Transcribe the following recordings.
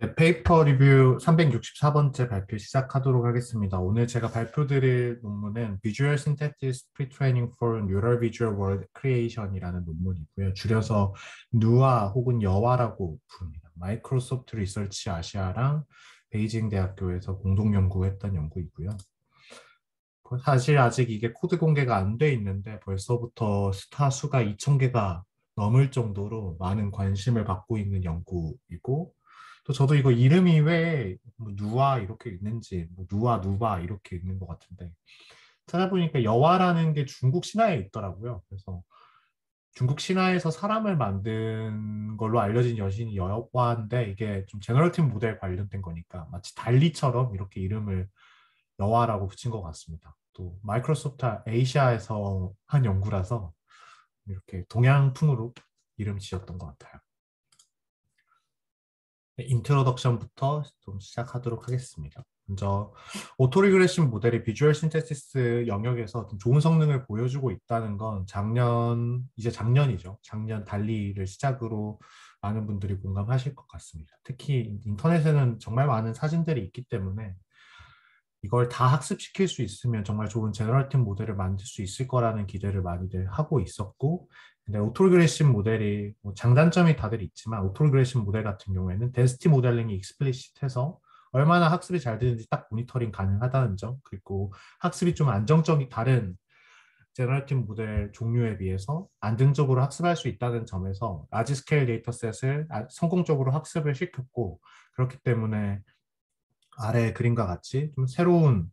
네, 페이퍼 리뷰 364번째 발표 시작하도록 하겠습니다. 오늘 제가 발표드릴 논문은 Visual Synthesis Pre-Training for Neural Visual World Creation이라는 논문이고요. 줄여서 누아 혹은 여와라고 부릅니다. 마이크로소프트 리서치 아시아랑 베이징 대학교에서 공동 연구했던 연구이고요. 사실 아직 이게 코드 공개가 안 돼 있는데 벌써부터 스타 수가 2,000개가 넘을 정도로 많은 관심을 받고 있는 연구이고, 또 저도 이거 이름이 왜뭐 누아 이렇게 있는지, 뭐 누아 누바 이렇게 있는 것 같은데 찾아보니까 여와라는 게 중국 신화에 있더라고요. 그래서 중국 신화에서 사람을 만든 걸로 알려진 여신이 여와인데, 이게 좀 제너러티브 모델 관련된 거니까 마치 달리처럼 이렇게 이름을 여와라고 붙인 것 같습니다. 또 마이크로소프트 아시아에서 한 연구라서 이렇게 동양풍으로 이름 지었던 것 같아요. 네, 인트로덕션부터 좀 시작하도록 하겠습니다. 먼저 오토리그레션 모델이 비주얼 신테시스 영역에서 좀 좋은 성능을 보여주고 있다는 건 이제 작년이죠. 작년 달리를 시작으로 많은 분들이 공감하실 것 같습니다. 특히 인터넷에는 정말 많은 사진들이 있기 때문에 이걸 다 학습시킬 수 있으면 정말 좋은 제너러티브 모델을 만들 수 있을 거라는 기대를 많이들 하고 있었고, 근데 오토리그레신 모델이 뭐 장단점이 다들 있지만 오토리그레신 모델 같은 경우에는 덴시티 모델링이 익스플리시트해서 얼마나 학습이 잘 되는지 딱 모니터링 가능하다는 점, 그리고 학습이 좀 안정적이 다른 제너러티브 모델 종류에 비해서 안정적으로 학습할 수 있다는 점에서 라지 스케일 데이터셋을 성공적으로 학습을 시켰고, 그렇기 때문에 아래 그림과 같이 좀 새로운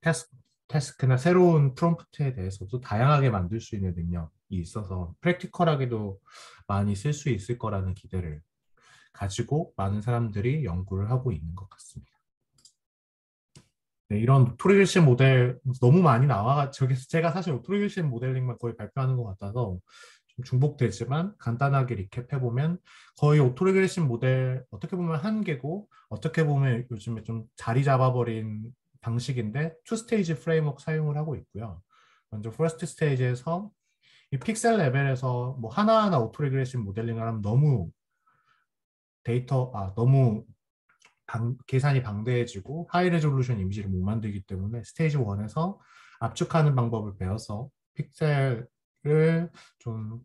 테스, 테스크나 새로운 프롬프트에 대해서도 다양하게 만들 수 있는 능력이 있어서 프랙티컬하게도 많이 쓸 수 있을 거라는 기대를 가지고 많은 사람들이 연구를 하고 있는 것 같습니다. 네, 이런 오토리글션 모델 너무 많이 제가 사실 오토리글션 모델링만 거의 발표하는 것 같아서 좀 중복되지만 간단하게 리캡해보면 거의 오토리글레이션 모델 어떻게 보면 한계고 어떻게 보면 요즘에 좀 자리 잡아버린 방식인데 투 스테이지 프레임워크 사용을 하고 있고요. 먼저 퍼스트 스테이지에서 이 픽셀 레벨에서 뭐 하나하나 오토리글레이션 모델링을 하면 너무 계산이 방대해지고 하이 레졸루션 이미지를 못 만들기 때문에 스테이지 1에서 압축하는 방법을 배워서 픽셀을 좀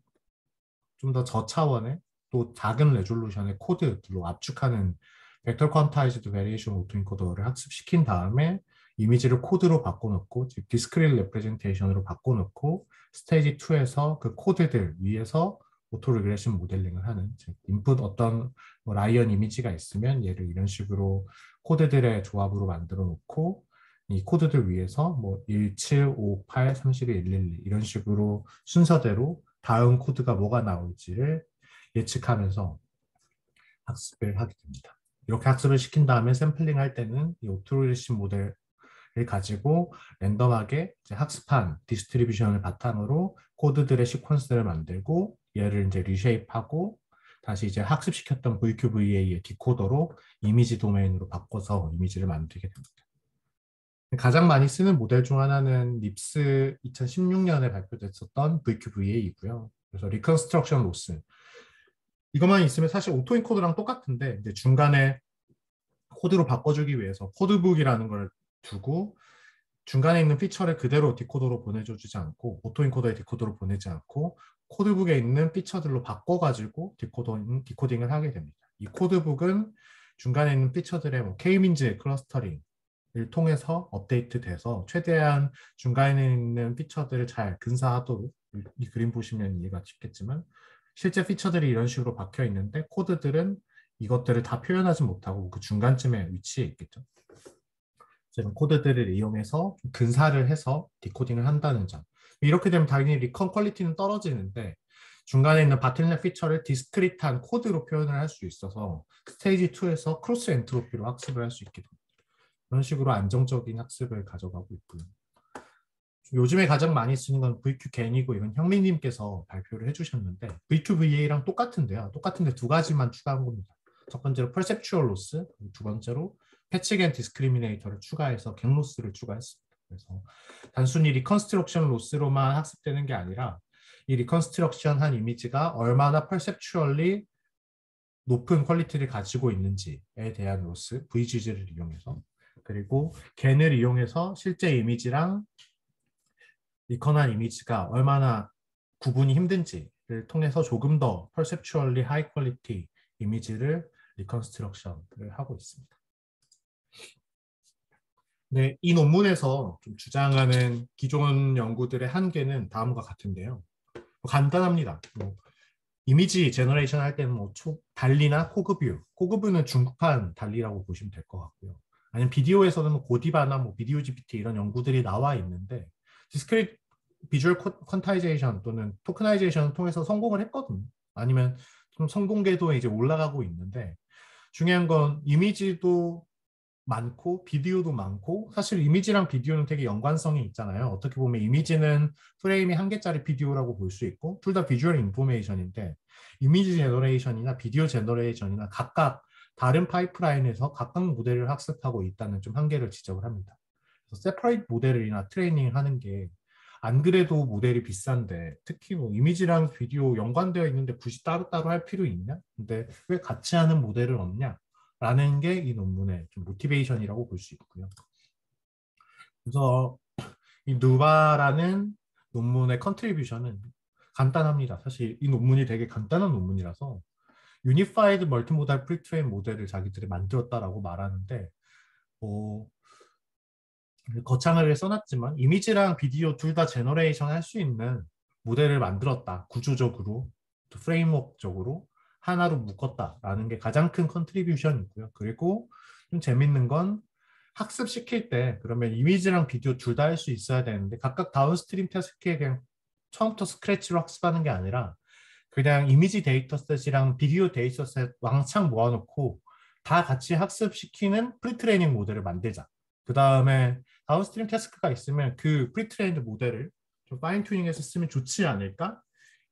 더 저차원의 또 작은 레졸루션의 코드로 압축하는 벡터 퀀타이즈드 베리에이션 오토인코더를 학습시킨 다음에 이미지를 코드로 바꿔놓고 즉 디스크릿 레프레젠테이션으로 바꿔놓고 스테이지 2에서 그 코드들 위에서 오토 리그레션 모델링을 하는, 즉 인풋 어떤 뭐 라이언 이미지가 있으면 얘를 이런 식으로 코드들의 조합으로 만들어 놓고 이 코드들 위에서 뭐 17, 5, 8, 31, 112 이런 식으로 순서대로 다음 코드가 뭐가 나올지를 예측하면서 학습을 하게 됩니다. 이렇게 학습을 시킨 다음에 샘플링 할 때는 이 오토리레이션 모델을 가지고 랜덤하게 이제 학습한 디스트리뷰션을 바탕으로 코드들의 시퀀스를 만들고 얘를 이제 리쉐입하고 다시 이제 학습시켰던 VQVA의 디코더로 이미지 도메인으로 바꿔서 이미지를 만들게 됩니다. 가장 많이 쓰는 모델 중 하나는 립스 2016년에 발표됐었던 VQVA이고요. 그래서 리컨스트럭션 로스. 이것만 있으면 사실 오토인코드랑 똑같은데 이제 중간에 코드로 바꿔주기 위해서 코드북이라는 걸 두고 중간에 있는 피처를 그대로 디코더로 보내주지 않고 오토인코더에 디코더로 보내지 않고 코드북에 있는 피처들로 바꿔가지고 디코딩을 하게 됩니다. 이 코드북은 중간에 있는 피처들의 뭐 K-민즈 클러스터링 을 통해서 업데이트돼서 최대한 중간에 있는 피처들을 잘 근사하도록 이 그림 보시면 이해가 쉽겠지만 실제 피처들이 이런 식으로 박혀 있는데 코드들은 이것들을 다 표현하지 못하고 그 중간쯤에 위치해 있겠죠. 이런 코드들을 이용해서 근사를 해서 디코딩을 한다는 점. 이렇게 되면 당연히 리컨 퀄리티는 떨어지는데 중간에 있는 바틀넷 피처를 디스크릿한 코드로 표현을 할 수 있어서 스테이지 2에서 크로스 엔트로피로 학습을 할 수 있게 됩니다. 그런 식으로 안정적인 학습을 가져가고 있고요. 요즘에 가장 많이 쓰는 건 VQGAN이고 이건 형민님께서 발표를 해주셨는데 VQVA랑 똑같은데요. 똑같은데 두 가지만 추가한 겁니다. 첫 번째로 perceptual loss, 두 번째로 패치겐 디스크리미네이터를 추가해서 갱 로스를 추가했습니다. 그래서 단순히 리컨스트럭션 로스로만 학습되는 게 아니라 이 리컨스트럭션 한 이미지가 얼마나 perceptually 높은 퀄리티를 가지고 있는지에 대한 로스, VGG를 이용해서, 그리고 겐을 이용해서 실제 이미지랑 리컨한 이미지가 얼마나 구분이 힘든지를 통해서 조금 더 perceptually high quality 이미지를 리컨스트럭션을 하고 있습니다. 네, 이 논문에서 좀 주장하는 기존 연구들의 한계는 다음과 같은데요. 간단합니다. 이미지 제너레이션 할 때는 달리나 코그뷰, 코그뷰는 중국판 달리라고 보시면 될 것 같고요. 아니면 비디오에서는 고디바나 비디오 GPT 이런 연구들이 나와 있는데 디스크릿 비주얼 퀀타이제이션 또는 토크나이제이션을 통해서 성공을 했거든요. 아니면 좀 성공궤도에 이제 올라가고 있는데 중요한 건 이미지도 많고 비디오도 많고 사실 이미지랑 비디오는 되게 연관성이 있잖아요. 어떻게 보면 이미지는 프레임이 한 개짜리 비디오라고 볼 수 있고 둘 다 비주얼 인포메이션인데 이미지 제너레이션이나 비디오 제너레이션이나 각각 다른 파이프라인에서 각각 모델을 학습하고 있다는 좀 한계를 지적을 합니다. 그래서 세퍼레이트 모델이나 트레이닝 하는 게 안 그래도 모델이 비싼데 특히 이미지랑 비디오 연관되어 있는데 굳이 따로따로 할 필요 있냐? 근데 왜 같이 하는 모델은 없냐? 라는 게 이 논문의 좀 모티베이션이라고 볼 수 있고요. 그래서 이 누바라는 논문의 컨트리뷰션은 간단합니다. 사실 이 논문이 되게 간단한 논문이라서 유니파이드 멀티모달 프리트레인 모델을 자기들이 만들었다라고 말하는데 거창하게 써놨지만 이미지랑 비디오 둘 다 제너레이션 할 수 있는 모델을 만들었다. 구조적으로, 또 프레임워크적으로 하나로 묶었다라는 게 가장 큰 컨트리뷰션이고요. 그리고 좀 재밌는 건 학습시킬 때 그러면 이미지랑 비디오 둘 다 할 수 있어야 되는데 각각 다운스트림 태스크에 그냥 처음부터 스크래치로 학습하는 게 아니라 그냥 이미지 데이터셋이랑 비디오 데이터셋 왕창 모아놓고 다 같이 학습시키는 프리트레이닝 모델을 만들자. 그 다음에 다운스트림 태스크가 있으면 그 프리트레인드 모델을 좀 파인 튜닝해서 쓰면 좋지 않을까?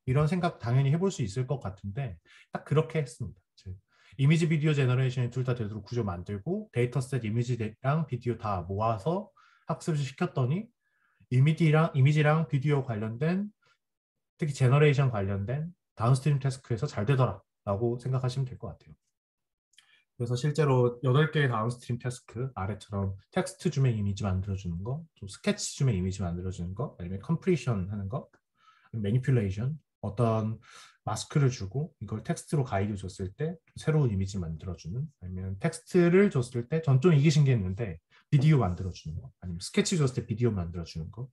이런 생각 당연히 해볼 수 있을 것 같은데 딱 그렇게 했습니다. 즉, 이미지 비디오 제너레이션이 둘 다 되도록 구조 만들고 데이터셋 이미지랑 비디오 다 모아서 학습을 시켰더니 이미지랑 비디오 관련된 특히 제너레이션 관련된 다운스트림 태스크에서 잘 되더라라고 생각하시면 될 것 같아요. 그래서 실제로 8개의 다운스트림 태스크 아래처럼 텍스트 줌에 이미지 만들어주는 거, 또 스케치 줌에 이미지 만들어주는 거, 아니면 컴프리션 하는 거, 매니퓰레이션, 어떤 마스크를 주고 이걸 텍스트로 가이드 줬을 때 새로운 이미지 만들어주는, 아니면 텍스트를 줬을 때 전 좀 이게 신기했는데 비디오 만들어주는 거, 아니면 스케치 줬을 때 비디오 만들어주는 거,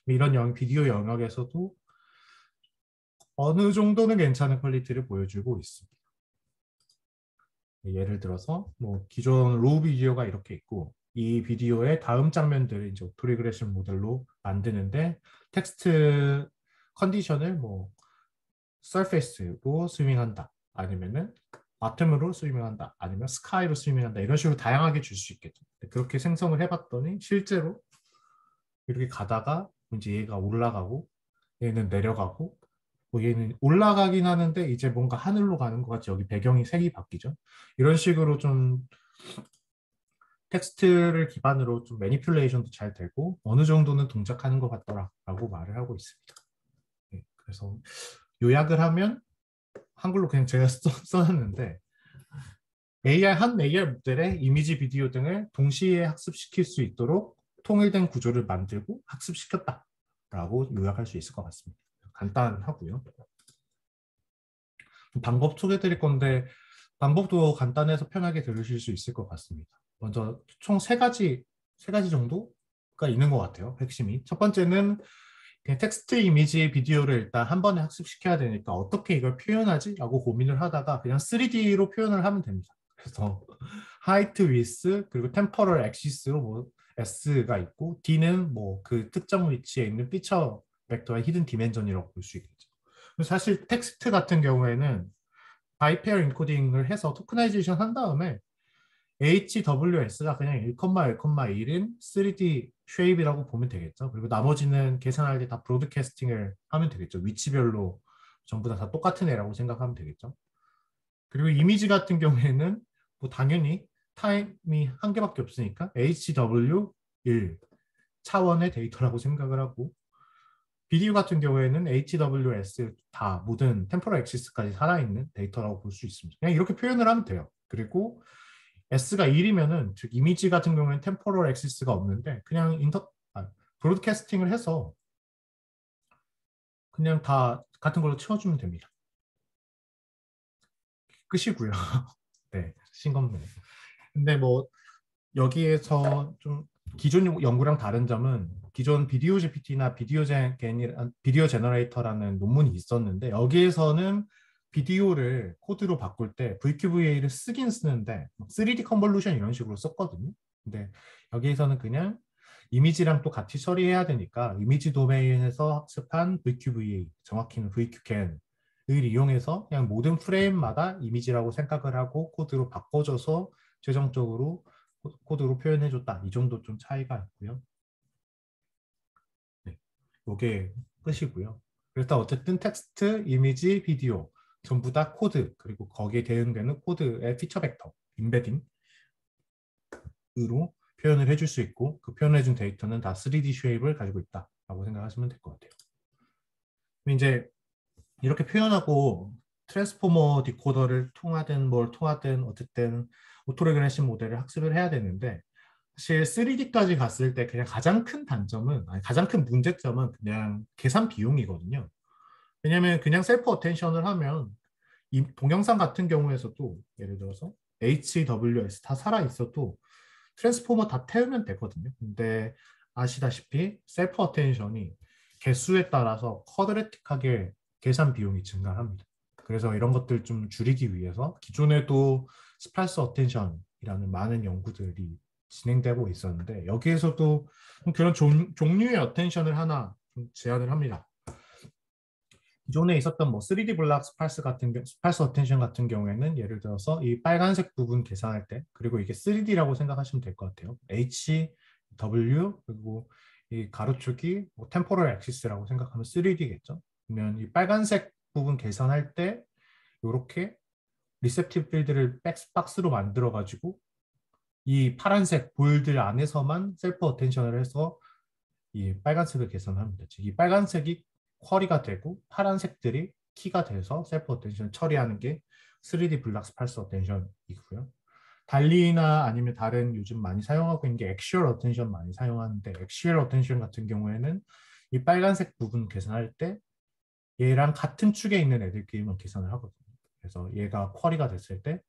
이런 비디오 영역에서도 어느 정도는 괜찮은 퀄리티를 보여주고 있습니다. 예를 들어서 기존 로우 비디오가 이렇게 있고 이 비디오의 다음 장면들을 이제 오토리그레션 모델로 만드는데 텍스트 컨디션을 서페이스로 스위밍한다 아니면은 바텀으로 스위밍한다 아니면 스카이로 스위밍한다 이런 식으로 다양하게 줄 수 있겠죠. 그렇게 생성을 해봤더니 실제로 이렇게 가다가 이제 얘가 올라가고 얘는 내려가고 얘는 올라가긴 하는데 이제 뭔가 하늘로 가는 것 같이 여기 배경이 색이 바뀌죠. 이런 식으로 좀 텍스트를 기반으로 좀 매니퓰레이션도 잘 되고 어느 정도는 동작하는 것 같더라라고 말을 하고 있습니다. 네, 그래서 요약을 하면 한글로 그냥 제가 써놨는데 한 AR 모델의 이미지, 비디오 등을 동시에 학습시킬 수 있도록 통일된 구조를 만들고 학습시켰다라고 요약할 수 있을 것 같습니다. 간단하고요. 방법 소개드릴 건데 방법도 간단해서 편하게 들으실 수 있을 것 같습니다. 먼저 총 세 가지 정도가 있는 것 같아요. 핵심이. 첫 번째는 그냥 텍스트, 이미지, 비디오를 일단 한 번에 학습시켜야 되니까 어떻게 이걸 표현하지? 라고 고민을 하다가 그냥 3D로 표현을 하면 됩니다. 그래서 하이트, 위스, 그리고 템퍼럴 엑시스로 S가 있고 D는 그 특정 위치에 있는 피처 벡터의 히든 디멘전이라고 볼 수 있겠죠. 사실 텍스트 같은 경우에는 바이페어 인코딩을 해서 토크나이제이션 한 다음에 HWS가 그냥 1,1,1인 3D 쉐입이라고 보면 되겠죠. 그리고 나머지는 계산할 때 다 브로드캐스팅을 하면 되겠죠. 위치별로 전부 다 똑같은 애라고 생각하면 되겠죠. 그리고 이미지 같은 경우에는 당연히 타임이 한 개밖에 없으니까 HW1 차원의 데이터라고 생각을 하고 BDU 같은 경우에는 HWS 다 모든 템포럴 액시스까지 살아있는 데이터라고 볼 수 있습니다. 그냥 이렇게 표현을 하면 돼요. 그리고 S가 1이면은 즉 이미지 같은 경우에는 템포럴 액시스가 없는데 그냥 브로드캐스팅을 해서 그냥 다 같은 걸로 채워주면 됩니다. 끝이고요. 네, 싱겁네요. 근데 뭐 여기에서 좀 기존 연구랑 다른 점은 기존 비디오 GPT나 비디오 제너레이터라는 논문이 있었는데 여기에서는 비디오를 코드로 바꿀 때 VQVA를 쓰긴 쓰는데 3D 컨볼루션 이런 식으로 썼거든요. 근데 여기에서는 그냥 이미지랑 또 같이 처리해야 되니까 이미지 도메인에서 학습한 VQVA, 정확히는 VQCAN을 이용해서 그냥 모든 프레임마다 이미지라고 생각을 하고 코드로 바꿔줘서 최종적으로 코드로 표현해줬다. 이 정도 좀 차이가 있고요. 네, 이게 끝이고요. 그래서 어쨌든 텍스트, 이미지, 비디오 전부 다 코드 그리고 거기에 대응되는 코드의 피처 벡터, 임베딩으로 표현을 해줄 수 있고 그 표현해준 데이터는 다 3D 쉐입을 가지고 있다라고 생각하시면 될 것 같아요. 이제 이렇게 표현하고 트랜스포머 디코더를 통하든 뭘 통하든 어쨌든 오토레그레션 모델을 학습을 해야 되는데 사실 3D까지 갔을 때 그냥 가장 큰 단점은 가장 큰 문제점은 그냥 계산 비용이거든요. 왜냐하면 그냥 셀프 어텐션을 하면 이 동영상 같은 경우에서도 예를 들어서 HWS 다 살아 있어도 트랜스포머 다 태우면 되거든요. 근데 아시다시피 셀프 어텐션이 개수에 따라서 쿼드레틱하게 계산 비용이 증가합니다. 그래서 이런 것들 좀 줄이기 위해서 기존에도 스파스 어텐션이라는 많은 연구들이 진행되고 있었는데 여기에서도 그런 종류의 어텐션을 하나 좀 제안을 합니다. 기존에 있었던 뭐 3D 블락 스파스 어텐션 같은 경우에는 예를 들어서 이 빨간색 부분 계산할 때 그리고 이게 3D라고 생각하시면 될 것 같아요. H, W 그리고 이 가로축이 뭐 템포럴 액시스라고 생각하면 3D겠죠. 그러면 이 빨간색 부분 계산할 때 이렇게 리셉티브 필드를 박스로 만들어 가지고 이 파란색 볼들 안에서만 셀프 어텐션을 해서 이 빨간색을 계산합니다. 즉 이 빨간색이 쿼리가 되고 파란색들이 키가 돼서 셀프 어텐션을 처리하는 게 3D 블락 스팔스 어텐션이고요. 달리나 아니면 다른 요즘 많이 사용하고 있는 게 액슈얼 어텐션 많이 사용하는데 액슈얼 어텐션 같은 경우에는 이 빨간색 부분 계산할 때 얘랑 같은 축에 있는 애들끼리만 계산을 하거든요. 그래서 얘가 쿼리가 됐을 때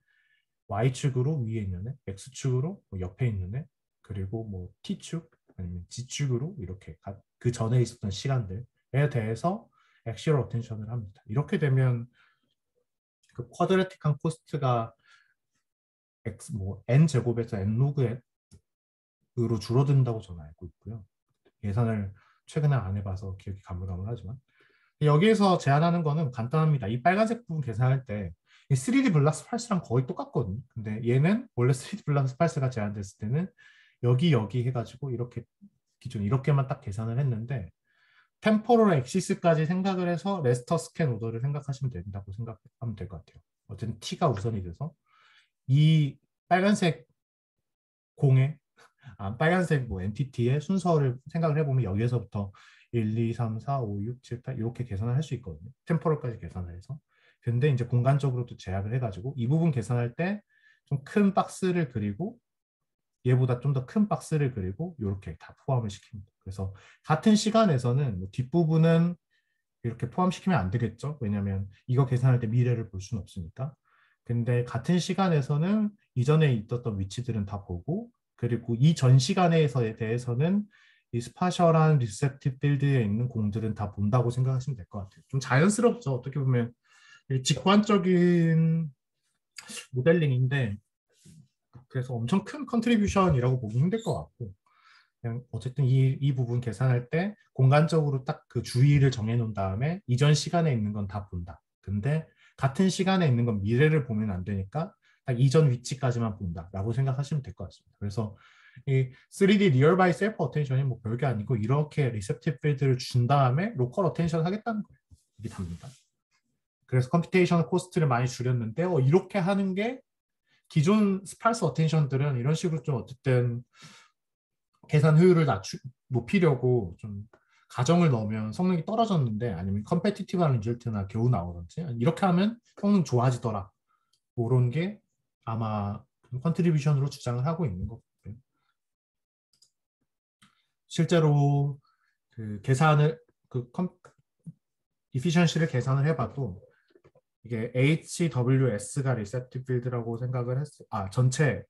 Y축으로 위에 있는 애, X축으로 뭐 옆에 있는 애, 그리고 뭐 T축 아니면 G축으로 이렇게 그 전에 있었던 시간들에 대해서 액시얼 어텐션을 합니다. 이렇게 되면 그 쿼드레틱한 코스트가 X 뭐 N 제곱에서 N 로그로 줄어든다고 저는 알고 있고요. 계산을 최근에 안 해봐서 기억이 가물가물하지만 여기에서 제안하는 거는 간단합니다. 이 빨간색 부분 계산할 때 3D 블락 스팔스랑 거의 똑같거든요. 근데 얘는 원래 3D 블락 스팔스가 제안됐을 때는 여기 해가지고 이렇게 기존 이렇게만 딱 계산을 했는데 템포럴 액시스까지 생각을 해서 레스터 스캔 오더를 생각하시면 된다고 생각하면 될 것 같아요. 어쨌든 T가 우선이 돼서 이 빨간색 공에 빨간색 뭐 엔티티의 순서를 생각을 해보면 여기에서부터 1, 2, 3, 4, 5, 6, 7, 8 이렇게 계산을 할 수 있거든요. 템포럴까지 계산을 해서. 근데 이제 공간적으로도 제약을 해가지고 이 부분 계산할 때 좀 큰 박스를 그리고 얘보다 좀 더 큰 박스를 그리고 이렇게 다 포함을 시킵니다. 그래서 같은 시간에서는 뭐 뒷부분은 이렇게 포함시키면 안 되겠죠. 왜냐하면 이거 계산할 때 미래를 볼 수는 없으니까. 근데 같은 시간에서는 이전에 있었던 위치들은 다 보고 그리고 이 전 시간에서에 대해서는 이 스파셜한 리셉티브 필드에 있는 공들은 다 본다고 생각하시면 될 것 같아요. 좀 자연스럽죠. 어떻게 보면 직관적인 모델링인데 그래서 엄청 큰 컨트리뷰션이라고 보기 힘들 것 같고 그냥 어쨌든 이 부분 계산할 때 공간적으로 딱 그 주의를 정해 놓은 다음에 이전 시간에 있는 건 다 본다. 근데 같은 시간에 있는 건 미래를 보면 안 되니까 딱 이전 위치까지만 본다라고 생각하시면 될 것 같습니다. 그래서 이 3D 리얼 바이 셀프 어텐션이 뭐 별게 아니고 이렇게 리셉티브 필드를 준 다음에 로컬 어텐션 하겠다는 거예요. 이게 답니다. 그래서 컴퓨테이셔널 코스트를 많이 줄였는데 이렇게 하는 게 기존 스파스 어텐션들은 이런 식으로 좀 어쨌든 계산 효율을 높이려고 좀 가정을 넣으면 성능이 떨어졌는데 아니면 컴페티티브한 리절트나 겨우 나오든지 이렇게 하면 성능 좋아지더라. 그런 게 아마 컨트리뷰션으로 주장을 하고 있는 것 같아요. 실제로 그 계산을 이피션시를 계산을 해봐도 이게 HWS가 리셉티브 필드라고 생각을 했어. 전체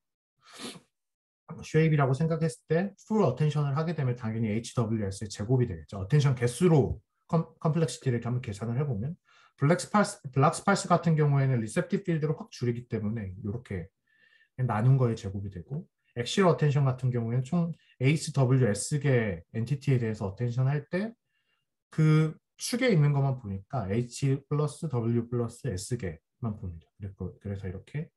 쉐입이라고 생각했을 때 풀 어텐션을 하게 되면 당연히 HWS의 제곱이 되겠죠. 어텐션 개수로 컴플렉시티를 이렇게 한번 계산을 해보면 블락스팔스 같은 경우에는 리셉티브 필드를 확 줄이기 때문에 이렇게 나눈 거의 제곱이 되고 엑시얼 어텐션 같은 경우에는 총 HWS개 엔티티에 대해서 어텐션 할 때 그 축에 있는 것만 보니까 H 플러스 W 플러스 S개만 봅니다. 그래서 이렇게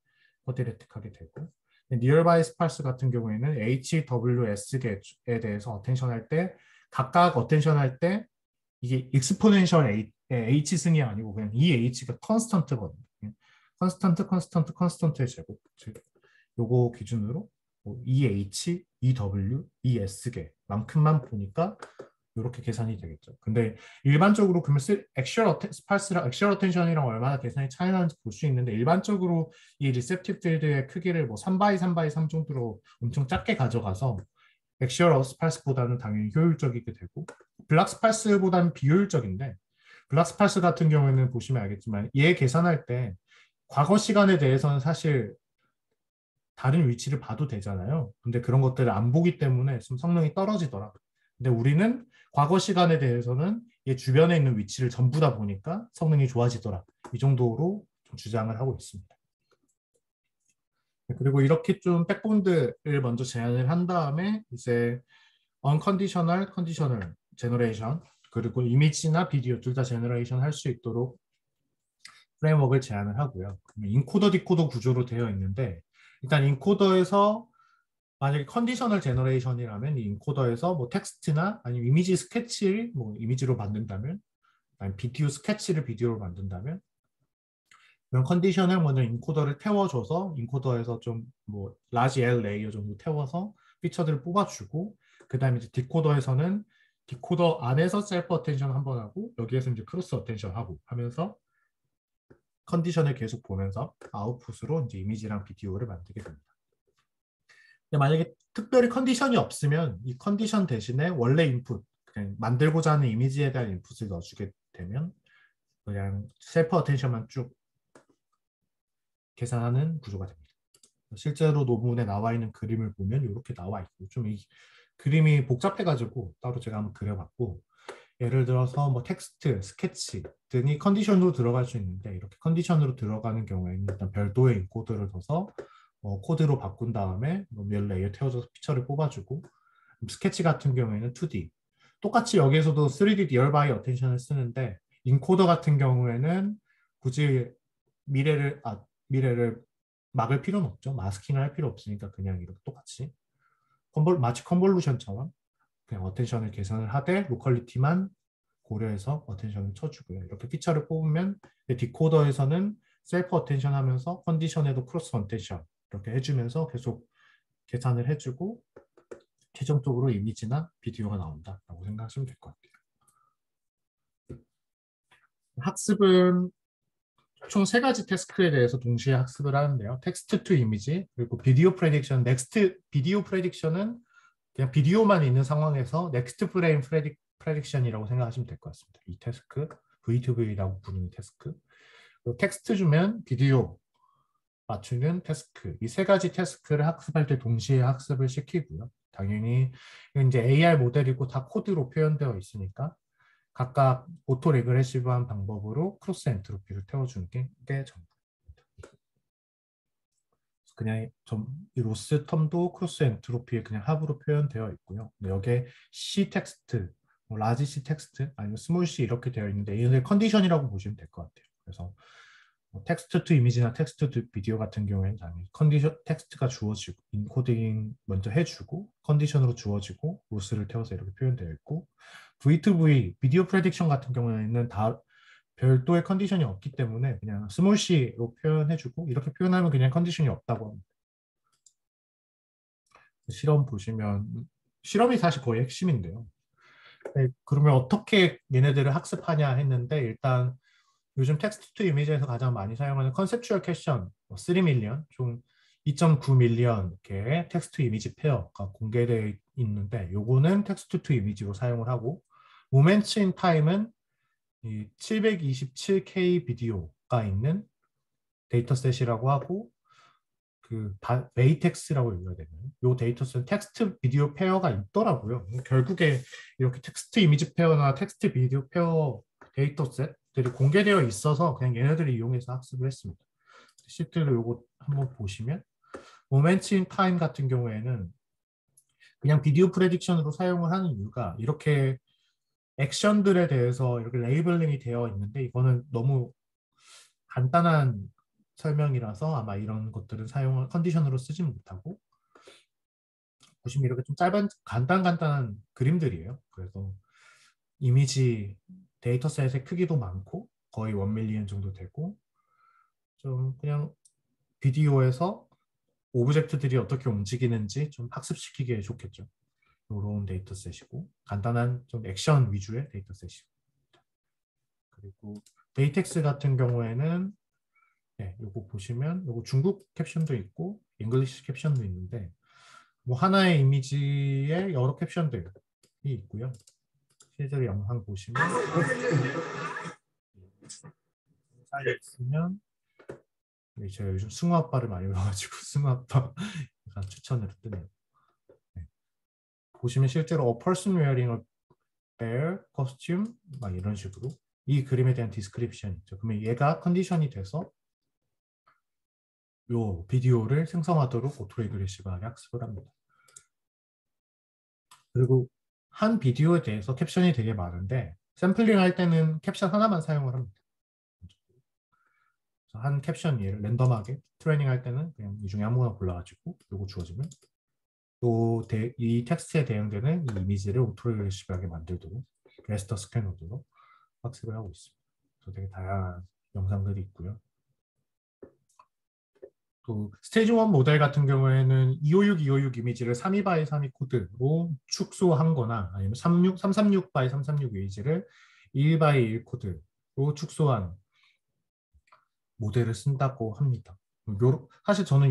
쿼드레틱하게 되고 니얼바이 스팔스 같은 경우에는 HWS개에 대해서 어텐션 할 때 각각 어텐션 할 때 이게 익스포넨셜 H승이 아니고 그냥 이 H가 컨스턴트거든요. 컨스턴트의 제곱. 즉 요거 기준으로 EH, EW, ES개만큼만 보니까 이렇게 계산이 되겠죠. 근데 일반적으로 그러면 스팔스랑 액슈얼 어텐션이랑 얼마나 계산이 차이 나는지 볼 수 있는데 일반적으로 이 리셉티브 필드의 크기를 뭐 3 3 3 정도로 엄청 작게 가져가서 액슈얼 스팔스보다는 당연히 효율적이게 되고 블락 스팔스보다는 비효율적인데 블락 스팔스 같은 경우에는 보시면 알겠지만 얘 계산할 때 과거 시간에 대해서는 사실 다른 위치를 봐도 되잖아요. 근데 그런 것들을 안 보기 때문에 좀 성능이 떨어지더라. 근데 우리는 과거 시간에 대해서는 얘 주변에 있는 위치를 전부 다 보니까 성능이 좋아지더라. 이 정도로 좀 주장을 하고 있습니다. 그리고 이렇게 좀 백본드를 먼저 제안을 한 다음에 이제 unconditional, conditional generation 그리고 이미지나 비디오 둘 다 제너레이션 할 수 있도록 프레임워크를 제안을 하고요. 인코더 디코더 구조로 되어 있는데 일단 인코더에서 만약에 컨디셔널 제너레이션이라면 이 인코더에서 뭐 텍스트나 아니면 이미지 스케치를 뭐 이미지로 만든다면 아니면 비디오 스케치를 비디오로 만든다면 그런 컨디션을 먼저 인코더를 태워줘서 인코더에서 좀 뭐 라지 L 레이어 정도 태워서 피처들을 뽑아주고 그 다음에 이제 디코더에서는 디코더 안에서 셀프 어텐션 한번 하고 여기에서 이제 크로스 어텐션 하고 하면서 컨디션을 계속 보면서 아웃풋으로 이제 이미지랑 비디오를 만들게 됩니다. 근데 만약에 특별히 컨디션이 없으면 이 컨디션 대신에 원래 인풋, 그냥 만들고자 하는 이미지에 대한 인풋을 넣어주게 되면 그냥 셀프 어텐션만 쭉 계산하는 구조가 됩니다. 실제로 논문에 나와 있는 그림을 보면 이렇게 나와 있고 좀 이 그림이 복잡해가지고 따로 제가 한번 그려봤고 예를 들어서 뭐 텍스트, 스케치 등이 컨디션으로 들어갈 수 있는데 이렇게 컨디션으로 들어가는 경우에는 일단 별도의 인코드를 둬서 코드로 바꾼 다음에 몇 레이어 태워줘서 피처를 뽑아주고 스케치 같은 경우에는 2D 똑같이 여기에서도 3D 니어바이 어텐션을 쓰는데 인코더 같은 경우에는 굳이 미래를 막을 필요는 없죠. 마스킹을 할 필요 없으니까 그냥 이렇게 똑같이 마치 컨볼루션처럼 그냥 어텐션을 계산을 하되 로컬리티만 고려해서 어텐션을 쳐주고요. 이렇게 피처를 뽑으면 디코더에서는 셀프 어텐션 하면서 컨디션에도 크로스 어텐션 이렇게 해주면서 계속 계산을 해주고 최종적으로 이미지나 비디오가 나온다라고 생각하시면 될 것 같아요. 학습은 총 세 가지 태스크에 대해서 동시에 학습을 하는데요. 텍스트 투 이미지, 그리고 비디오 프레딕션, 넥스트 비디오 프레딕션은 그냥 비디오만 있는 상황에서 넥스트 프레임 프레딕션이라고 생각하시면 될 것 같습니다. 이 태스크, V2V라고 부르는 태스크. 그리고 텍스트 주면 비디오 맞추는 태스크. 이 세 가지 태스크를 학습할 때 동시에 학습을 시키고요. 당연히 이제 AR 모델이고 다 코드로 표현되어 있으니까 각각 오토 레그레시브한 방법으로 크로스 엔트로피를 태워주는 게 전부입니다. 그냥 이 로스 텀도 크로스 엔트로피의 그냥 합으로 표현되어 있고요. 여기에 C 텍스트, 뭐 라지 C 텍스트 아니면 스몰 C 이렇게 되어 있는데 이게 컨디션이라고 보시면 될 것 같아요. 그래서 텍스트 투 이미지나 텍스트 투 비디오 같은 경우에는 당연히 컨디션 텍스트가 주어지고 인코딩 먼저 해주고 컨디션으로 주어지고 로스를 태워서 이렇게 표현되어 있고 V2V 비디오 프레딕션 같은 경우에는 다 별도의 컨디션이 없기 때문에 그냥 스몰 c로 표현해주고 이렇게 표현하면 그냥 컨디션이 없다고 합니다. 실험 보시면 실험이 사실 거의 핵심인데요. 네, 그러면 어떻게 얘네들을 학습하냐 했는데 일단 요즘 텍스트 투 이미지에서 가장 많이 사용하는 컨셉추얼 캐션 3밀리언, 총 2.9 밀리언 이렇게 텍스트 이미지 페어가 공개되어 있는데 요거는 텍스트 투 이미지로 사용을 하고 모멘츠 인 타임은 이 727K 비디오가 있는 데이터셋이라고 하고 그 베이텍스라고 읽어야 되나요? 요 데이터셋 텍스트 비디오 페어가 있더라고요. 결국에 이렇게 텍스트 이미지 페어나 텍스트 비디오 페어 데이터셋들이 공개되어 있어서 그냥 얘네들을 이용해서 학습을 했습니다. 실제로 요거 한번 보시면 모멘츠 인 타임 같은 경우에는 그냥 비디오 프레딕션으로 사용을 하는 이유가 이렇게 액션들에 대해서 이렇게 레이블링이 되어 있는데 이거는 너무 간단한 설명이라서 아마 이런 것들은 사용을 컨디션으로 쓰지 못하고 보시면 이렇게 좀 짧은 간단한 그림들이에요. 그래서 이미지 데이터셋의 크기도 많고 거의 1밀리언 정도 되고 좀 그냥 비디오에서 오브젝트들이 어떻게 움직이는지 좀 학습시키기에 좋겠죠. 이런 데이터셋이고 간단한 좀 액션 위주의 데이터셋이고 그리고 데이텍스 같은 경우에는 네, 요거 보시면 요거 중국 캡션도 있고 잉글리시 캡션도 있는데 뭐 하나의 이미지에 여러 캡션들이 있고요. 실제로 영상 보시면 사이에 있으면 네, 제가 요즘 승우 아빠를 많이 봐가지고 승우 아빠 약간 추천으로 뜨네요. 네. 보시면 실제로 a person wearing a bear costume 막 이런 식으로 이 그림에 대한 디스크립션이 있죠. 그러면 얘가 컨디션이 돼서 요 비디오를 생성하도록 오토레그레시브하게 학습을 합니다. 그리고 한 비디오에 대해서 캡션이 되게 많은데 샘플링 할 때는 캡션 하나만 사용을 합니다. 한 캡션 얘를 랜덤하게 트레이닝 할 때는 그냥 이 중에 아무거나 골라가지고 요거 주어지면 또 이 텍스트에 대응되는 이 이미지를 오토레그레시브하게 만들도록 레스터 스캐너로 학습을 하고 있습니다. 그래서 되게 다양한 영상들이 있고요. 또 스테이지 1 모델 같은 경우에는 256, 256 이미지를 32 x 32 코드로 축소한 거나 아니면 336 x 336 이미지를 1 x 1 코드로 축소한 모델을 쓴다고 합니다. 사실 저는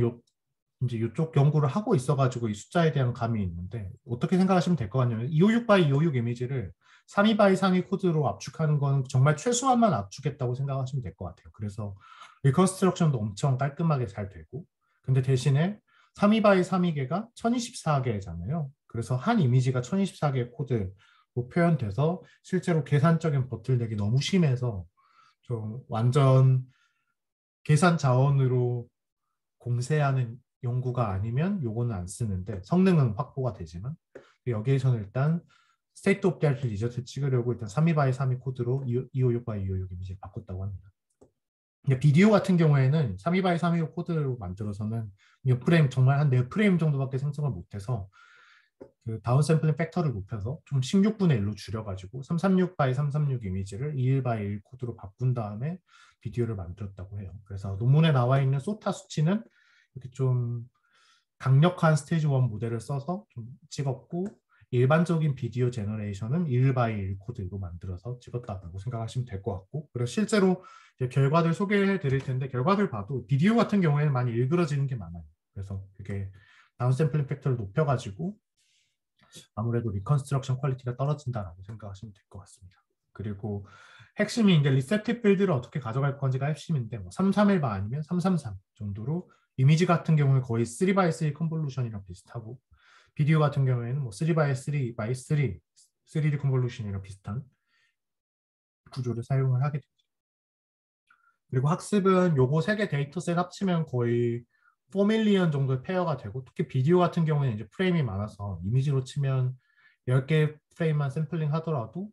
이제 이쪽 연구를 하고 있어가지고 이 숫자에 대한 감이 있는데 어떻게 생각하시면 될 것 같냐면 256 x 256 이미지를 32 x 32 코드로 압축하는 건 정말 최소한만 압축했다고 생각하시면 될 것 같아요. 그래서 리컨스트럭션도 엄청 깔끔하게 잘 되고 근데 대신에 32 x 32개가 1024개잖아요. 그래서 한 이미지가 1024개의 코드로 표현돼서 실제로 계산적인 버틀넥이 너무 심해서 좀 완전 계산 자원으로 공세하는 연구가 아니면 요거는 안 쓰는데 성능은 확보가 되지만 여기에서는 일단 스테이트 오브 더 아트 리저트 찍으려고 일단 32 x 32 코드로 256 x 256 이미지를 바꿨다고 합니다. 비디오 같은 경우에는 32 x 32 코드로 만들어서는 몇 프레임 정말 한 4프레임 정도밖에 생성을 못해서 그 다운샘플링 팩터를 높여서 좀 16분의 1로 줄여가지고 336 x 336 이미지를 21 x 1 코드로 바꾼 다음에 비디오를 만들었다고 해요. 그래서 논문에 나와 있는 소타 수치는 이렇게 좀 강력한 스테이지 1 모델을 써서 좀 찍었고 일반적인 비디오 제너레이션은 1 x 1 코드로 만들어서 찍었다고 생각하시면 될 것 같고 그리고 실제로 이제 결과들 소개해 드릴 텐데 결과들 봐도 비디오 같은 경우에는 많이 일그러지는 게 많아요. 그래서 그게 다운샘플링 팩터를 높여가지고 아무래도 리컨스트럭션 퀄리티가 떨어진다라고 생각하시면 될 것 같습니다. 그리고 핵심이 이제 리셉티브 빌드를 어떻게 가져갈 건지가 핵심인데 뭐 331바 아니면 333 정도로 이미지 같은 경우는 거의 3x3 컨볼루션이랑 비슷하고 비디오 같은 경우에는 뭐 3x3x3 3D 컨볼루션이랑 비슷한 구조를 사용을 하게 됩니다. 그리고 학습은 요거 3개 데이터셋 합치면 거의 4밀리언 정도의 페어가 되고 특히 비디오 같은 경우에는 이제 프레임이 많아서 이미지로 치면 10개 프레임만 샘플링 하더라도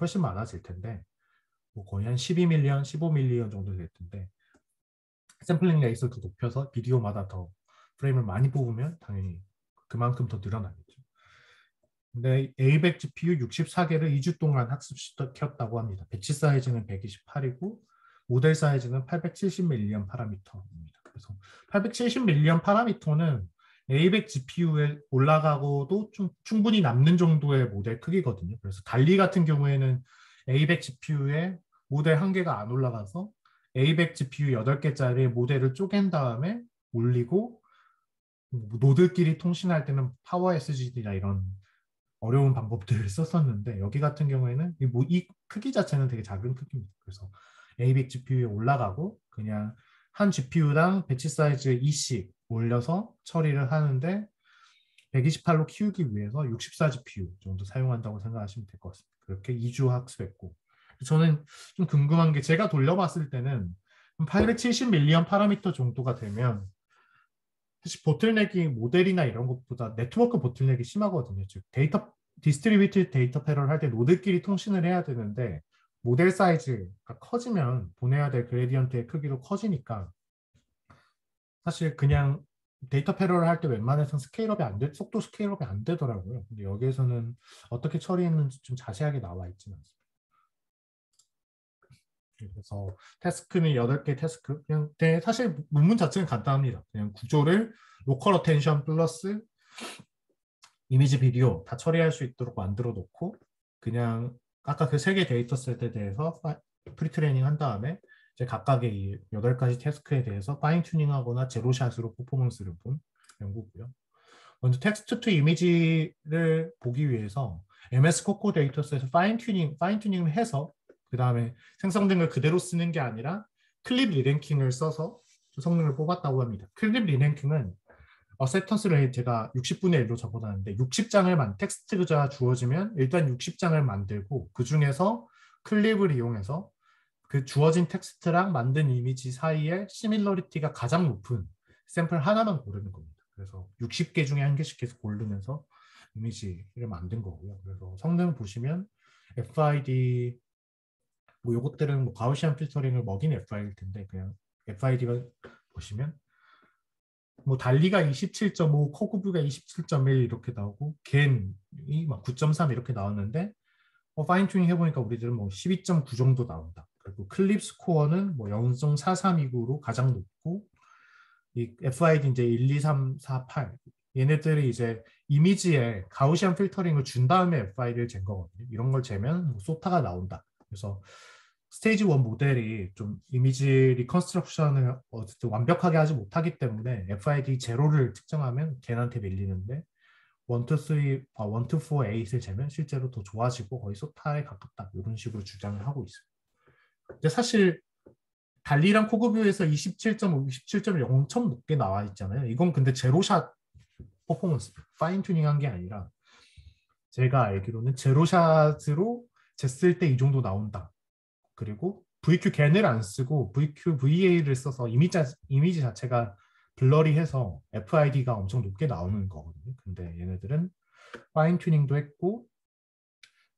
훨씬 많아질 텐데 뭐 거의 한 12밀리언, 15밀리언 정도 될 텐데 샘플링 레이스를 더 높여서 비디오마다 더 프레임을 많이 뽑으면 당연히 그만큼 더 늘어나겠죠. 근데 A100 GPU 64개를 2주 동안 학습시켰다고 합니다. 배치 사이즈는 128이고 모델 사이즈는 870밀리언 파라미터입니다. 그래서 870밀리언 파라미터는 A100 GPU에 올라가고도 좀 충분히 남는 정도의 모델 크기거든요. 그래서 달리 같은 경우에는 A100 GPU에 모델 한 개가 안 올라가서 A100 GPU 8개짜리 모델을 쪼갠 다음에 올리고 노드끼리 통신할 때는 파워 SSD나 이런 어려운 방법들을 썼었는데 여기 같은 경우에는 이 크기 자체는 되게 작은 크기입니다. 그래서 A100 GPU에 올라가고 그냥 한 GPU당 배치 사이즈 2씩 올려서 처리를 하는데 128로 키우기 위해서 64 GPU 정도 사용한다고 생각하시면 될 것 같습니다. 그렇게 2주 학습했고 저는 좀 궁금한 게 제가 돌려봤을 때는 870밀리언 파라미터 정도가 되면 사실 보틀넥이 모델이나 이런 것보다 네트워크 보틀넥이 심하거든요. 즉 디스트리뷰티드 데이터 패러를 할 때 노드끼리 통신을 해야 되는데 모델 사이즈가 커지면 보내야 될 그레디언트의 크기도 커지니까 사실 그냥 데이터 패러를 할 때 웬만해서는 속도 스케일업이 안 되더라고요. 근데 여기에서는 어떻게 처리했는지 좀 자세하게 나와 있지는 않습니다. 그래서 태스크는 8개 태스크. 그냥 사실 문문 자체는 간단합니다. 그냥 구조를 로컬 어텐션 플러스 이미지 비디오 다 처리할 수 있도록 만들어 놓고 그냥 아까 그 3개 데이터셋에 대해서 프리트레이닝 한 다음에 이제 각각의 이 8가지 태스크에 대해서 파인 튜닝하거나 제로샷으로 퍼포먼스를 본 연구고요. 먼저 텍스트 투 이미지를 보기 위해서 MS 코코 데이터셋에서 파인 튜닝을 해서 그 다음에 생성된 걸 그대로 쓰는 게 아니라 클립 리랭킹을 써서 성능을 뽑았다고 합니다. 클립 리랭킹은 세턴스를 제가 60분의 1로 적어놨는데 60장을 텍스트가 주어지면 일단 60장을 만들고 그 중에서 클립을 이용해서 그 주어진 텍스트랑 만든 이미지 사이에 시밀러리티가 가장 높은 샘플 하나만 고르는 겁니다. 그래서 60개 중에 한 개씩 계속 고르면서 이미지를 만든 거고요. 그래서 성능 보시면 FID 뭐 요것들은 뭐 가우시안 필터링을 먹인 FID일 텐데 그냥 FID가 보시면 뭐 달리가 27.5, 코구브가 27.1 이렇게 나오고 겐이 막 9.3 이렇게 나왔는데 파인 튜닝 해보니까 우리들은 뭐 12.9 정도 나온다. 그리고 클립 스코어는 뭐 0.4329로 가장 높고 이 FID 이제 1, 2, 3, 4, 8 얘네들이 이제 이미지에 가우시안 필터링을 준 다음에 FID를 잰 거거든요. 이런 걸 재면 뭐 소타가 나온다. 그래서 스테이지 1 모델이 좀 이미지 리컨스트럭션을 어쨌든 완벽하게 하지 못하기 때문에 FID 제로를 측정하면 걔한테 밀리는데 1, 2, 3, 1, 2, 4, 8을 재면 실제로 더 좋아지고 거의 소타에 가깝다. 이런 식으로 주장을 하고 있어요. 근데 사실 달리랑 코그뷰에서 27.5, 27.0 엄청 높게 나와 있잖아요. 이건 근데 제로샷 퍼포먼스, 파인 튜닝한 게 아니라 제가 알기로는 제로샷으로 쟀을 때 이 정도 나온다. 그리고 VQ 겐을 안 쓰고 VQ VA를 써서 이미지 자체가 블러리해서 FID가 엄청 높게 나오는 거거든요. 근데 얘네들은 파인 튜닝도 했고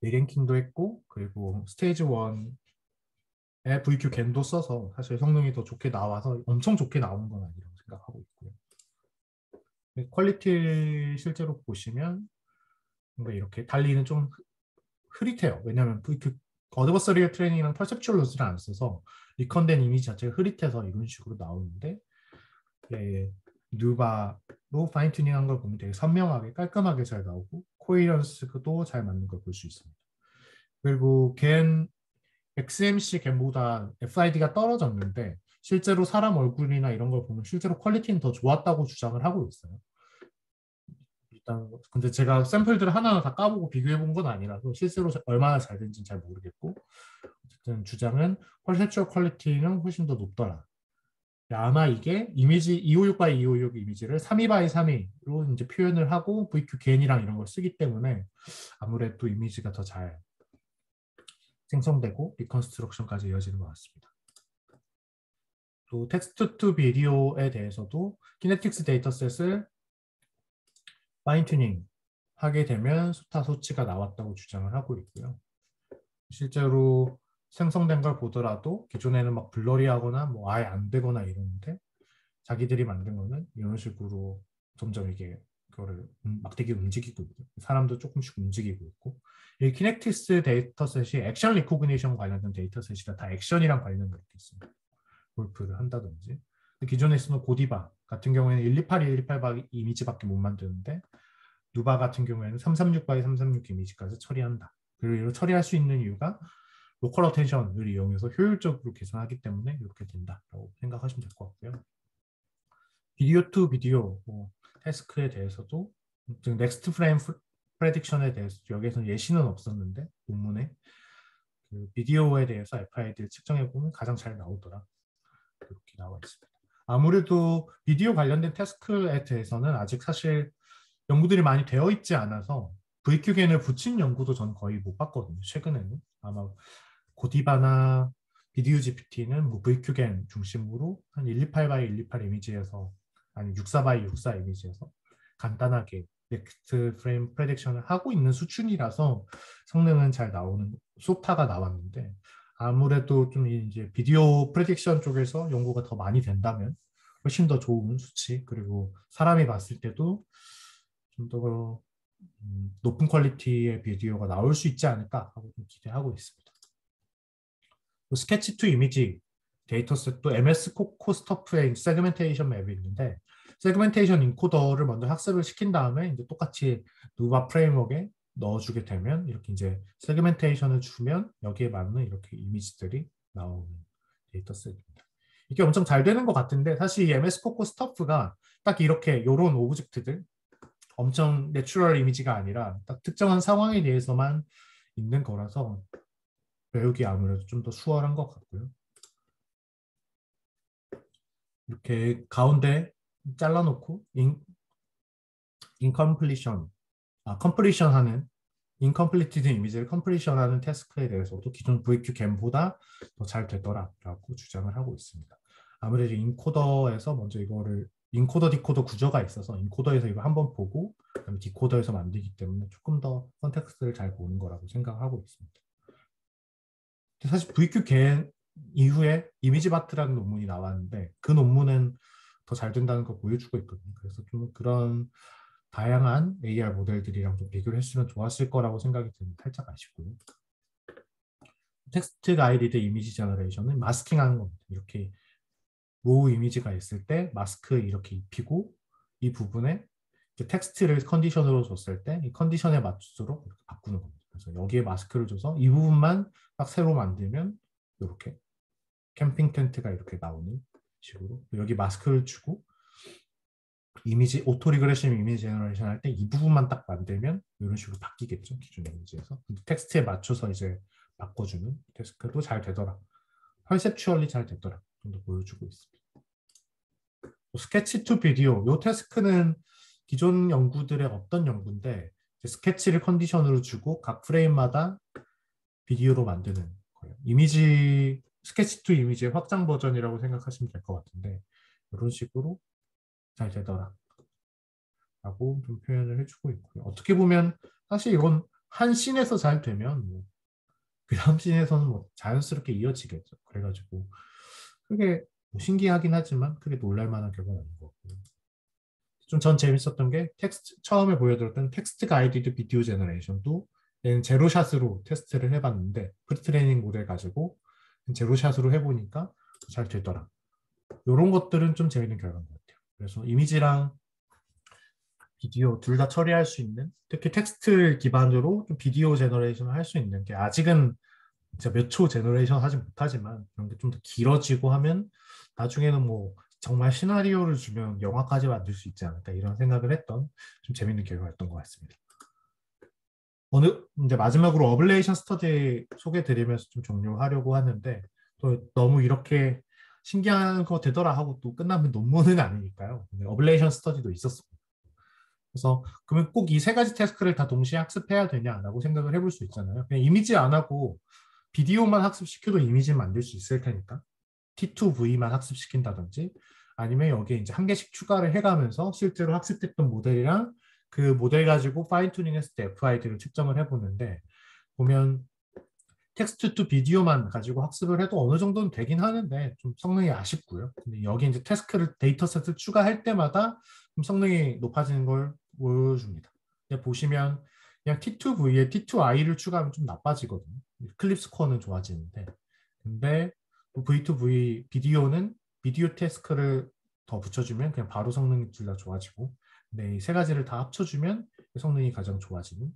리랭킹도 했고 그리고 스테이지 1에 VQ 겐도 써서 사실 성능이 더 좋게 나와서 엄청 좋게 나오는 건 아니라고 생각하고 있고요. 퀄리티 실제로 보시면 뭔가 이렇게 달리는 좀 흐릿해요. 왜냐하면 VQ 어드버서리얼 트레이닝이랑 퍼셉츄얼 로스를 안 써서 리컨된 이미지 자체가 흐릿해서 이런 식으로 나오는데 누바로 파인 튜닝한 걸 보면 되게 선명하게 깔끔하게 잘 나오고 코헤런스도 잘 맞는 걸 볼 수 있습니다. 그리고 XMC 겐보다 FID가 떨어졌는데 실제로 사람 얼굴이나 이런 걸 보면 실제로 퀄리티는 더 좋았다고 주장을 하고 있어요. 일단 근데 제가 샘플들을 하나하나 다 까보고 비교해 본 건 아니라서 실제로 얼마나 잘 된지는 잘 모르겠고 어쨌든 주장은 컨셉추얼 퀄리티는 훨씬 더 높더라. 아마 이게 이미지 256 by 256 이미지를 32 by 32로 이제 표현을 하고 VQ 겐이랑 이런 걸 쓰기 때문에 아무래도 이미지가 더 잘 생성되고 리컨스트럭션까지 이어지는 것 같습니다. 또 텍스트 투 비디오에 대해서도 키네틱스 데이터셋을 파인 튜닝 하게 되면 소타 수치가 나왔다고 주장을 하고 있고요. 실제로 생성된 걸 보더라도 기존에는 막 블러리하거나 뭐 아예 안 되거나 이러는데 자기들이 만든 거는 이런 식으로 점점 이게 그거를 막대기 움직이고 있고 사람도 조금씩 움직이고 있고 이 키넥티스 데이터셋이 액션 리코그니션 관련된 데이터셋이라 다 액션이랑 관련된 게 있습니다. 골프를 한다든지 기존에 쓰는 고디바 같은 경우에는 128, 128바 이미지밖에 못 만드는데 누바 같은 경우에는 336바이 336 이미지까지 처리한다. 그리고 이걸 처리할 수 있는 이유가 로컬 어텐션을 이용해서 효율적으로 계산하기 때문에 이렇게 된다라고 생각하시면 될 것 같고요. 비디오 투 비디오 태스크에 대해서도 즉 넥스트 프레임 프레딕션에 대해서 여기에서는 예시는 없었는데 논문에 그 비디오에 대해서 FID를 측정해 보면 가장 잘 나오더라. 이렇게 나와 있습니다. 아무래도 비디오 관련된 태스크에 대해서는 아직 사실 연구들이 많이 되어 있지 않아서 VQ겐을 붙인 연구도 전 거의 못 봤거든요. 최근에는 아마 고디바나 비디오 GPT는 뭐 VQ겐 중심으로 한 128 x 128 이미지에서 아니 64 x 64 이미지에서 간단하게 넥스트 프레임 프레딕션을 하고 있는 수준이라서 성능은 잘 나오는 소타가 나왔는데 아무래도 좀 이제 비디오 프레딕션 쪽에서 연구가 더 많이 된다면 훨씬 더 좋은 수치 그리고 사람이 봤을 때도 좀 더 높은 퀄리티의 비디오가 나올 수 있지 않을까 하고 좀 기대하고 있습니다. 스케치 투 이미지 데이터셋도 MS 코스터프의 세그멘테이션 맵이 있는데 세그멘테이션 인코더를 먼저 학습을 시킨 다음에 이제 똑같이 누바 프레임워크에 넣어주게 되면 이렇게 이제 세그멘테이션을 주면 여기에 맞는 이렇게 이미지들이 나오는 데이터셋입니다. 이게 엄청 잘 되는 것 같은데 사실 이 MS 코코 스터프가 딱 이렇게 이런 오브젝트들 엄청 내추럴 이미지가 아니라 딱 특정한 상황에 대해서만 있는 거라서 배우기 아무래도 좀 더 수월한 것 같고요. 이렇게 가운데 잘라놓고 인컴플리션, 컴플리션 하는 인컴플리티드 이미지를 컴플리션 하는 태스크에 대해서도 기존 VQgem보다 더 잘 되더라라고 주장을 하고 있습니다. 아무래도 인코더에서 먼저 이거를 인코더 디코더 구조가 있어서 인코더에서 이거 한번 보고 그다음에 디코더에서 만들기 때문에 조금 더 컨텍스트를 잘 보는 거라고 생각하고 있습니다. 사실 VQgen 이후에 이미지바트라는 논문이 나왔는데 그 논문은 더 잘 된다는 걸 보여주고 있거든요. 그래서 좀 그런 다양한 AR 모델들이랑 좀 비교를 했으면 좋았을 거라고 생각이 드는데 살짝 아쉽고요. 텍스트 가이디드 이미지 제너레이션은 마스킹하는 겁니다. 이렇게 로우 이미지가 있을 때 마스크 이렇게 입히고 이 부분에 텍스트를 컨디션으로 줬을 때 이 컨디션에 맞추도록 이렇게 바꾸는 겁니다. 그래서 여기에 마스크를 줘서 이 부분만 딱 새로 만들면 이렇게 캠핑 텐트가 이렇게 나오는 식으로 여기 마스크를 주고 이미지 오토 리그레션 이미지 제너레이션 할 때 이 부분만 딱 만들면 이런 식으로 바뀌겠죠. 기존 이미지에서 텍스트에 맞춰서 이제 바꿔주는 태스크도 잘 되더라. 컨셉추얼리 잘 됐더라. 정도 보여주고 있습니다. 스케치 투 비디오 이 태스크는 기존 연구들의 없던 연구인데 스케치를 컨디션으로 주고 각 프레임마다 비디오로 만드는 거예요. 이미지 스케치 투 이미지의 확장 버전이라고 생각하시면 될 것 같은데 이런 식으로 잘 되더라 라고 좀 표현을 해주고 있고요. 어떻게 보면 사실 이건 한 씬에서 잘 되면 그 다음 씬에서는 자연스럽게 이어지겠죠. 그래가지고 그게 신기하긴 하지만 크게 놀랄만한 결과는 아닌 것 같고요. 좀 전 재밌었던 게 텍스트 처음에 보여드렸던 텍스트 가이디드 비디오 제너레이션도 얘는 제로샷으로 테스트를 해봤는데 프리트레이닝 모델 가지고 제로샷으로 해보니까 잘 되더라. 이런 것들은 좀 재밌는 결과인 것 같아요. 그래서 이미지랑 비디오 둘 다 처리할 수 있는 특히 텍스트 기반으로 좀 비디오 제너레이션을 할 수 있는 게 아직은 진짜 몇 초 제너레이션 하지 못하지만 그런 게 좀 더 길어지고 하면 나중에는 뭐 정말 시나리오를 주면 영화까지 만들 수 있지 않을까 이런 생각을 했던 좀 재밌는 결과였던 것 같습니다. 이제 마지막으로 어블레이션 스터디 소개드리면서 좀 종료하려고 하는데 또 너무 이렇게 신기한 거 되더라 하고 또 끝나면 논문은 아니니까요. 어블레이션 스터디도 있었습니다. 그래서 그러면 꼭 이 세 가지 태스크를 다 동시에 학습해야 되냐라고 생각을 해볼 수 있잖아요. 그냥 이미지 안 하고 비디오만 학습시켜도 이미지 만들 수 있을 테니까 T2V만 학습시킨다든지 아니면 여기에 이제 한 개씩 추가를 해가면서 실제로 학습됐던 모델이랑 그 모델 가지고 파인 튜닝했을 때 FID를 측정을 해보는데 보면 텍스트 투 비디오만 가지고 학습을 해도 어느 정도는 되긴 하는데 좀 성능이 아쉽고요. 근데 여기 이제 태스크를 데이터셋을 추가할 때마다 좀 성능이 높아지는 걸 보여줍니다. 보시면 그냥 T2V에 T2I를 추가하면 좀 나빠지거든요. 클립 스코어는 좋아지는데 근데 V2V 비디오는 비디오 태스크를 더 붙여주면 그냥 바로 성능이 둘 다 좋아지고, 근데 이 세 가지를 다 합쳐주면 성능이 가장 좋아지는.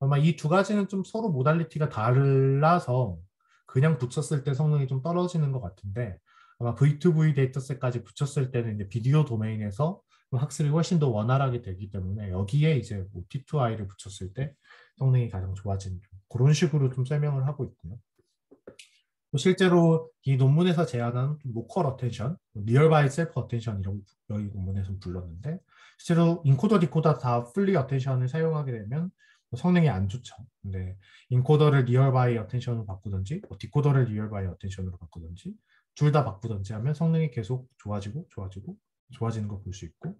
아마 이 두 가지는 좀 서로 모달리티가 달라서 그냥 붙였을 때 성능이 좀 떨어지는 것 같은데, 아마 V2V 데이터셋까지 붙였을 때는 이제 비디오 도메인에서 학습이 훨씬 더 원활하게 되기 때문에 여기에 이제 뭐 T2I를 붙였을 때 성능이 가장 좋아지는 그런 식으로 좀 설명을 하고 있고요. 또 실제로 이 논문에서 제안한 로컬 어텐션, 리얼 바이 셀프 어텐션이라고 여기 논문에서 불렀는데, 실제로 인코더 디코더 다 풀리 어텐션을 사용하게 되면 성능이 안 좋죠. 근데 인코더를 리얼 바이 어텐션으로 바꾸든지 디코더를 리얼 바이 어텐션으로 바꾸든지 둘 다 바꾸든지 하면 성능이 계속 좋아지고 좋아지고 좋아지는 걸 볼 수 있고,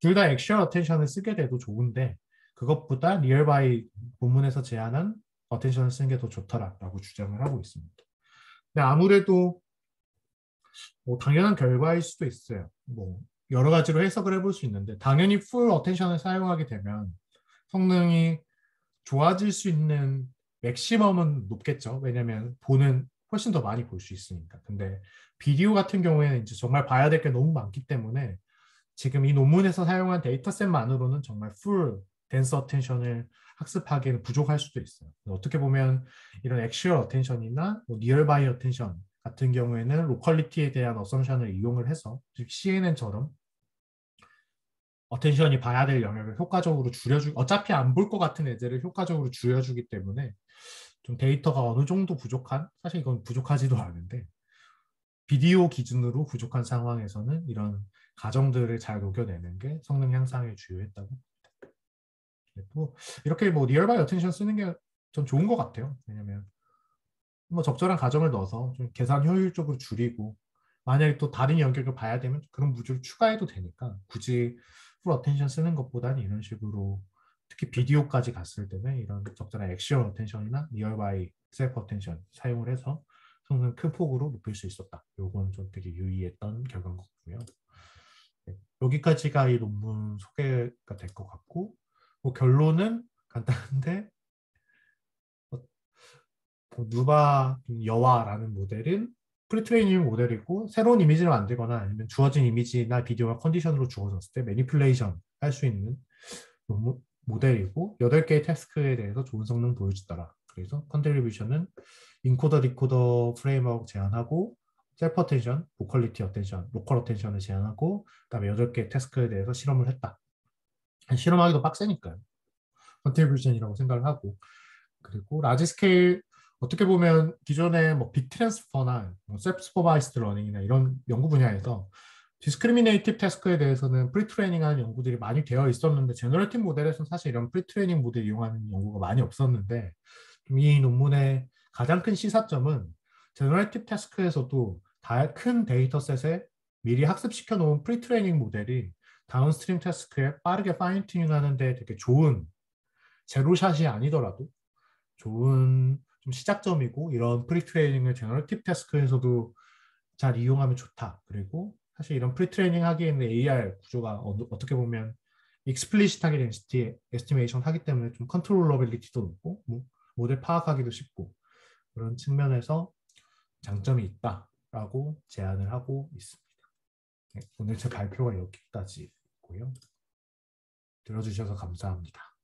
둘 다 액션 어텐션을 쓰게 돼도 좋은데 그것보다 리얼 바이 본문에서 제안한 어텐션을 쓰는 게 더 좋더라라고 주장을 하고 있습니다. 근데 아무래도 뭐 당연한 결과일 수도 있어요. 뭐 여러 가지로 해석을 해볼 수 있는데, 당연히 풀 어텐션을 사용하게 되면 성능이 좋아질 수 있는 맥시멈은 높겠죠. 왜냐하면 보는 훨씬 더 많이 볼 수 있으니까. 근데 비디오 같은 경우에는 이제 정말 봐야 될 게 너무 많기 때문에 지금 이 논문에서 사용한 데이터셋만으로는 정말 풀 댄스 어텐션을 학습하기에는 부족할 수도 있어요. 어떻게 보면 이런 액츄얼 어텐션이나 뭐 리얼 바이 어텐션 같은 경우에는 로컬리티에 대한 어썸션을 이용을 해서, 즉 CNN처럼 어텐션이 봐야 될 영역을 효과적으로 줄여주고, 어차피 안 볼 것 같은 애들을 효과적으로 줄여주기 때문에 좀 데이터가 어느 정도 부족한, 사실 이건 부족하지도 않은데 비디오 기준으로 부족한 상황에서는 이런 가정들을 잘 녹여내는 게 성능 향상에 주요했다고. 또 이렇게 뭐 리얼바이 어텐션 쓰는 게 전 좋은 것 같아요. 왜냐면 뭐 적절한 가정을 넣어서 좀 계산 효율적으로 줄이고, 만약에 또 다른 영역을 봐야 되면 그런 무주를 추가해도 되니까 굳이 풀 어텐션 쓰는 것보다는 이런 식으로, 특히 비디오까지 갔을 때는 이런 적절한 액션 어텐션이나 리얼바이 셀프 어텐션 사용을 해서 성능 큰 폭으로 높일 수 있었다. 요건 좀 되게 유의했던 결과인 것 같고요. 네, 여기까지가 이 논문 소개가 될 것 같고, 뭐 결론은 간단한데, 누바 여와라는 모델은 프리트레이닝 모델이고, 새로운 이미지를 만들거나 아니면 주어진 이미지나 비디오가 컨디션으로 주어졌을 때 매니플레이션 할 수 있는 모델이고, 8개의 태스크에 대해서 좋은 성능 보여주더라. 그래서 컨트리뷰션은 인코더 디코더 프레임워크 제안하고, 셀프 어텐션, 보컬리티 어텐션, 로컬 어텐션을 제안하고, 그다음에 8개 태스크에 대해서 실험을 했다. 실험하기도 빡세니까요. 컨트리뷰션이라고 생각을 하고, 그리고 라지 스케일, 어떻게 보면 기존의 뭐 빅 트랜스퍼나 뭐 셀프 슈퍼바이스드 러닝이나 이런 연구 분야에서 디스크리미네이티브 태스크에 대해서는 프리트레이닝하는 연구들이 많이 되어 있었는데, 제너레이티브 모델에서는 사실 이런 프리트레이닝 모델 이용하는 연구가 많이 없었는데, 이 논문의 가장 큰 시사점은 제너레이티브 태스크에서도 큰 데이터셋에 미리 학습시켜 놓은 프리트레이닝 모델이 다운스트림 태스크에 빠르게 파인 튜닝하는 데 되게 좋은, 제로샷이 아니더라도 좋은 좀 시작점이고, 이런 프리트레이닝을 제너러티브 태스크에서도 잘 이용하면 좋다. 그리고 사실 이런 프리트레이닝 하기에는 AR 구조가 어떻게 보면 익스플리시트하게 덴시티 에스티메이션 하기 때문에 좀 컨트롤러빌리티도 높고, 모델 파악하기도 쉽고, 그런 측면에서 장점이 있다라고 제안을 하고 있습니다. 네, 오늘 제 발표가 여기까지고요. 들어주셔서 감사합니다.